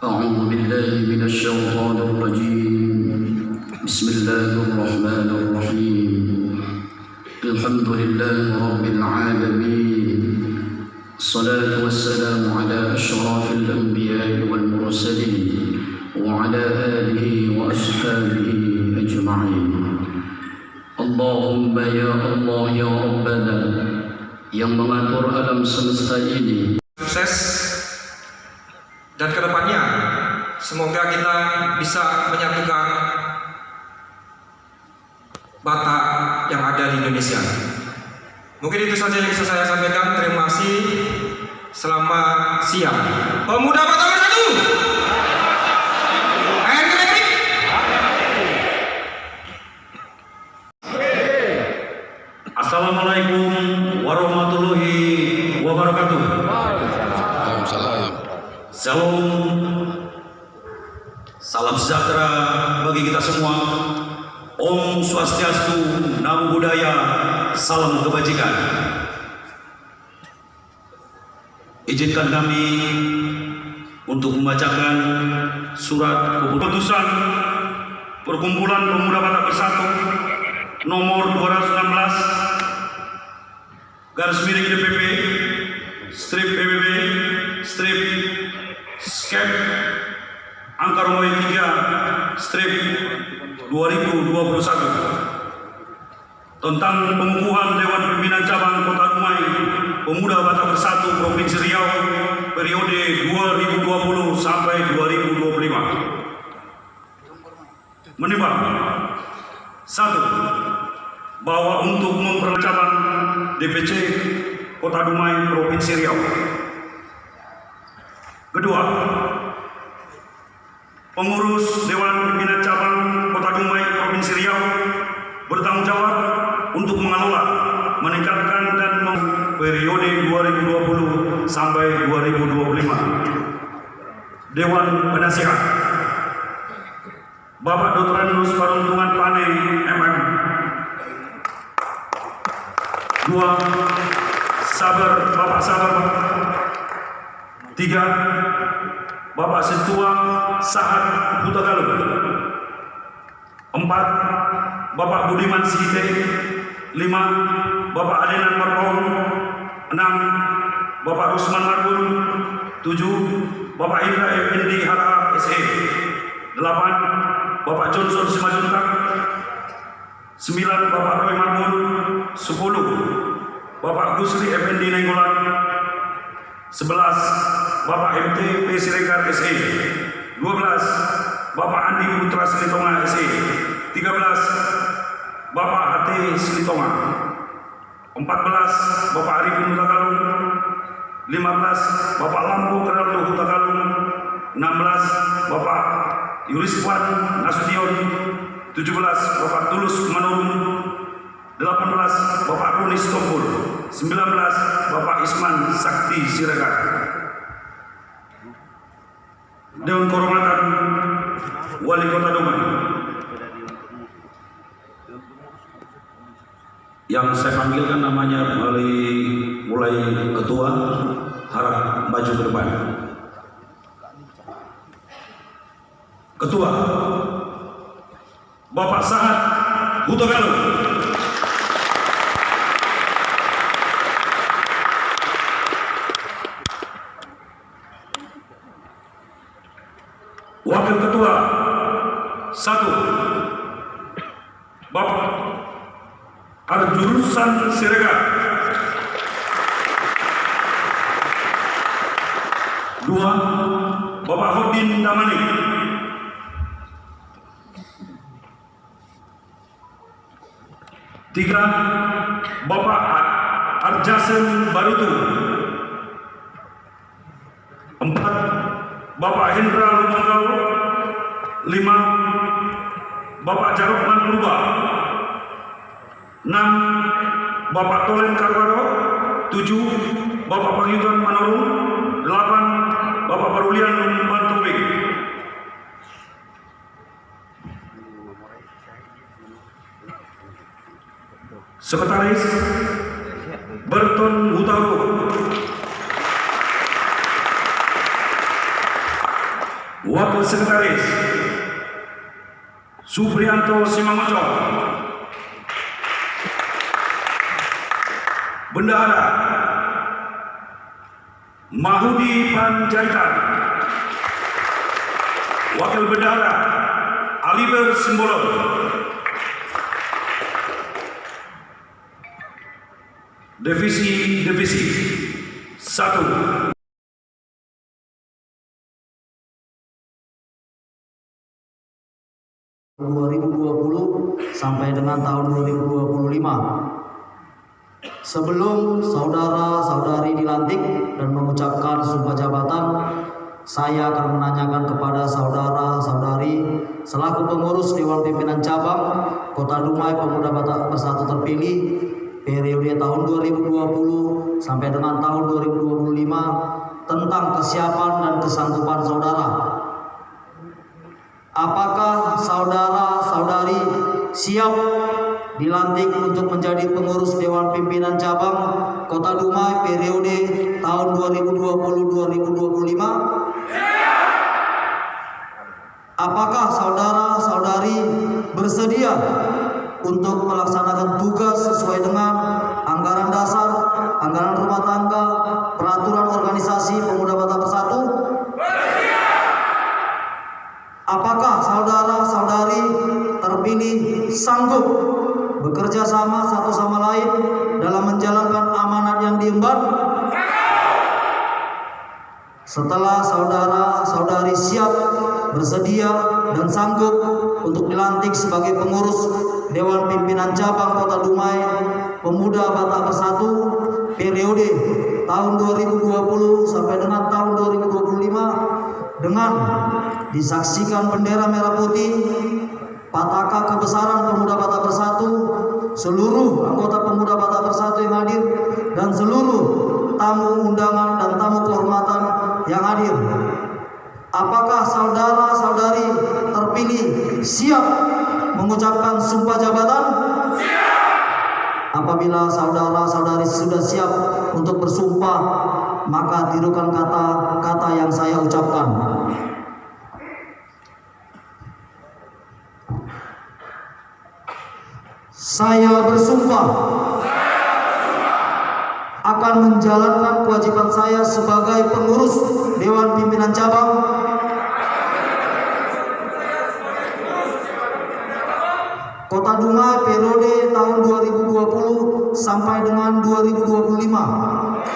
أعوذ بالله من الشيطان الرجيم. بسم الله الرحمن الرحيم. الحمد لله رب العالمين. الصلاة والسلام على أشرف الأنبياء والمرسلين وعلى آله وأصحابه أجمعين. Allahumma ya Allah ya Rabbana, yang mengatur alam semesta ini, sukses, dan kedepannya semoga kita bisa menyatukan Batak yang ada di Indonesia. Mungkin itu saja yang bisa saya sampaikan. Terima kasih. Selamat siang. Pemuda Batak Bersatu. Assalamualaikum warahmatullahi wabarakatuh. Waalaikumsalam. Salam sejahtera bagi kita semua. Om Swastiastu, Namo Buddhaya, salam kebajikan. Izinkan kami untuk membacakan surat keputusan Perkumpulan Pemuda Batak Bersatu nomor 216 garis miring DPP strip PBB strip skep angka Romawi 3 strip 2021 tentang pengukuhan Dewan Pimpinan Cabang Kota Dumai Pemuda Batak Bersatu Provinsi Riau periode 2020 sampai 2025. Menimbang 1. Bahwa untuk memperlancarkan DPC Kota Dumai Provinsi Riau. Kedua, pengurus Dewan Pimpinan Cabang Kota Dumai Provinsi Riau bertanggung jawab untuk mengelola, meningkatkan dan periode 2020 sampai 2025. Dewan Penasihat Bapak Dr. Anus Paruntungan Pane MM. 2. Bapak Sabar. 3. Bapak Setua Sahat Hutagaluh. 4. Bapak Budiman Sihite. 5. Bapak Adenan Marpon. 6. Bapak Rusman Margun. 7. Bapak Indra FND Hara SE. 8. Bapak Johnson Simajuntak. 9. Bapak Roy Margun. 10. Bapak Gusri Effendi Nainggolan. 11. Bapak MT P. Siregar SE. 12. Bapak Andi Putra Silitonga SE. 13. Bapak HT Silitonga. 14. Bapak Arifin Hutagalung. 15. Bapak Lampu Keraldo Hutagalung. 16. Bapak Yuriswan Nasution. 17. Bapak Tulus Manurung. 18. Bapak Runis Tompul. 19. Bapak Isman Sakti Siregar. Dewan Kehormatan Wali Kota Dumai. Yang saya panggilkan namanya mulai ketua, harap maju ke depan. Ketua Bapak Sahat Hutagaluh. Wakil Ketua 1. Bapak Arjurusan Siregar. 2. Bapak Hodin Damani. 3. Bapak Arjasen Barutu. 4. Bapak Hendra Lumanggau. 5. Bapak Jarokman Purba. 6. Bapak Tolen Karwaro. 7. Bapak Pangyutan Manurung. 8. Bapak Parulian Bantubik. Sekretaris Berton Hutaru. Wakil Sekretaris Supriyanto Simangoco, Bendahara Mahudi Panjaitan, Wakil Bendahara Aliber Simbolon, Divisi 1. sampai dengan tahun 2025. Sebelum saudara-saudari dilantik dan mengucapkan sumpah jabatan, saya akan menanyakan kepada saudara-saudari selaku pengurus Dewan Pimpinan Cabang Kota Dumai Pemuda Batak Bersatu terpilih periode tahun 2020 sampai dengan tahun 2025 tentang kesiapan dan kesanggupan saudara. Apakah saudara-saudari siap dilantik untuk menjadi pengurus Dewan Pimpinan Cabang Kota Dumai periode tahun 2020-2025? Apakah saudara-saudari bersedia untuk melaksanakan tugas sesuai dengan anggaran dasar, anggaran rumah tangga, peraturan organisasi Pemuda Batak Bersatu? Apakah saudara-saudari terpilih sanggup bekerja sama satu sama lain dalam menjalankan amanat yang diemban? Setelah saudara-saudari siap, bersedia, dan sanggup untuk dilantik sebagai pengurus Dewan Pimpinan Cabang Kota Dumai Pemuda Batak Bersatu periode tahun 2020 sampai dengan tahun 2025 dengan disaksikan bendera merah putih, patakan kebesaran Pemuda Batak Bersatu, seluruh anggota Pemuda Batak Bersatu yang hadir, dan seluruh tamu undangan dan tamu kehormatan yang hadir. Apakah saudara-saudari terpilih siap mengucapkan sumpah jabatan? Siap. Apabila saudara-saudari sudah siap untuk bersumpah, maka tirukan kata-kata yang saya ucapkan. Saya bersumpah akan menjalankan kewajiban saya sebagai pengurus Dewan Pimpinan Cabang Kota Dumai periode tahun 2020 sampai dengan 2025.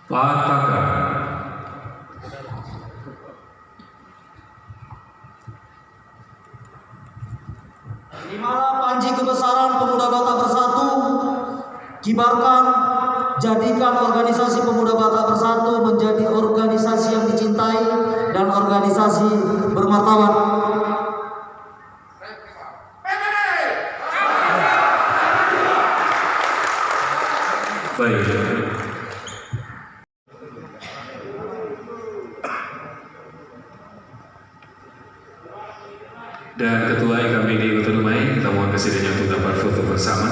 Patakan. Di mana panji kebesaran Pemuda Batak Bersatu, kibarkan, jadikan organisasi Pemuda Batak Bersatu menjadi organisasi yang dicintai dan organisasi bermartabat. Baik. Dan Ketua IKPD Kota Dumai, kita mohon kesediaannya untuk dapat foto bersama.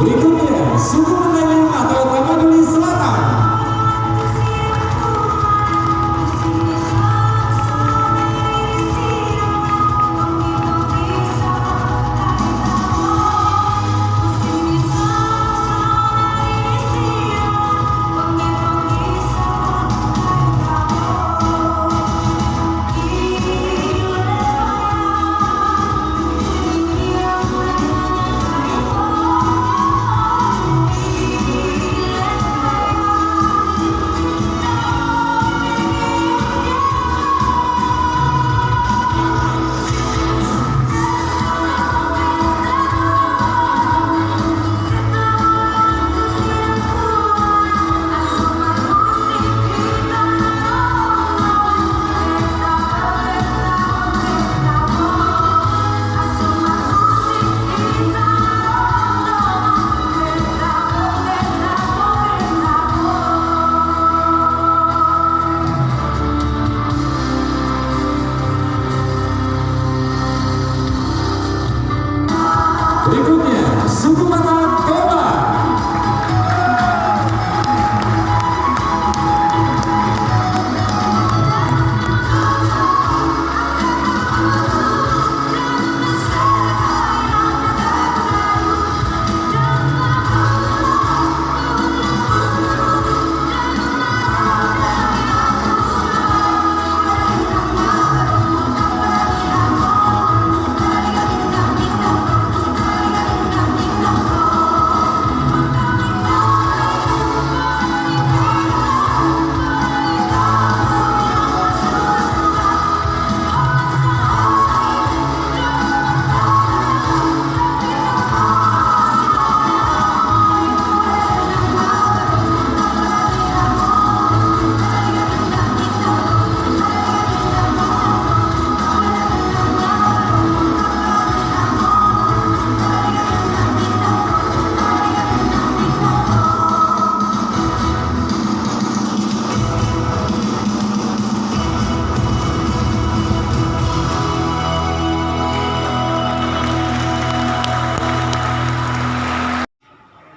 Berikutnya, suku Mandailing atau Tapanuli Selatan. Berikutnya, suku Batak Toba.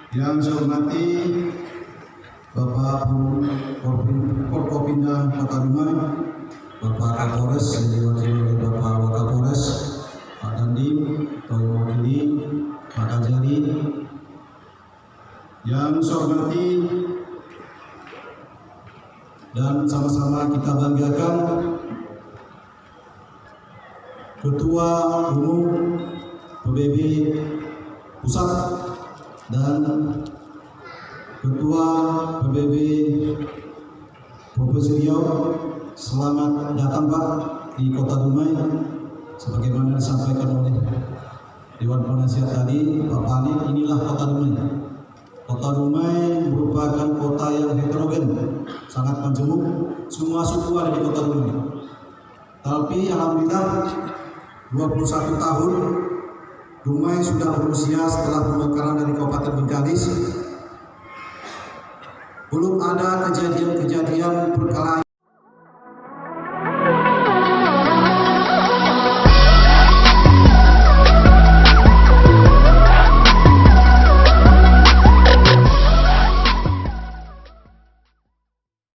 Yang saya hormati Bapak Forkopimda Kota Dumai, Bapak Kapolres yang diwakili oleh Bapak Wakapolres, Pak Dandim, Toyo Mokili, Pak Kajari. Yang saya hormati dan sama-sama kita banggakan Ketua Umum PBB Pusat dan Ketua PBB Provinsi Riau. Selamat datang Pak di Kota Dumai. Sebagaimana disampaikan oleh Dewan Penasihat tadi, Pak Panik, inilah Kota Dumai. Kota Dumai merupakan kota yang heterogen, sangat majemuk, semua suku ada di Kota Dumai. Tapi alhamdulillah 21 tahun Dumai sudah berusia setelah pemekaran dari Kabupaten Bengkalis. Belum ada kejadian-kejadian perkelahian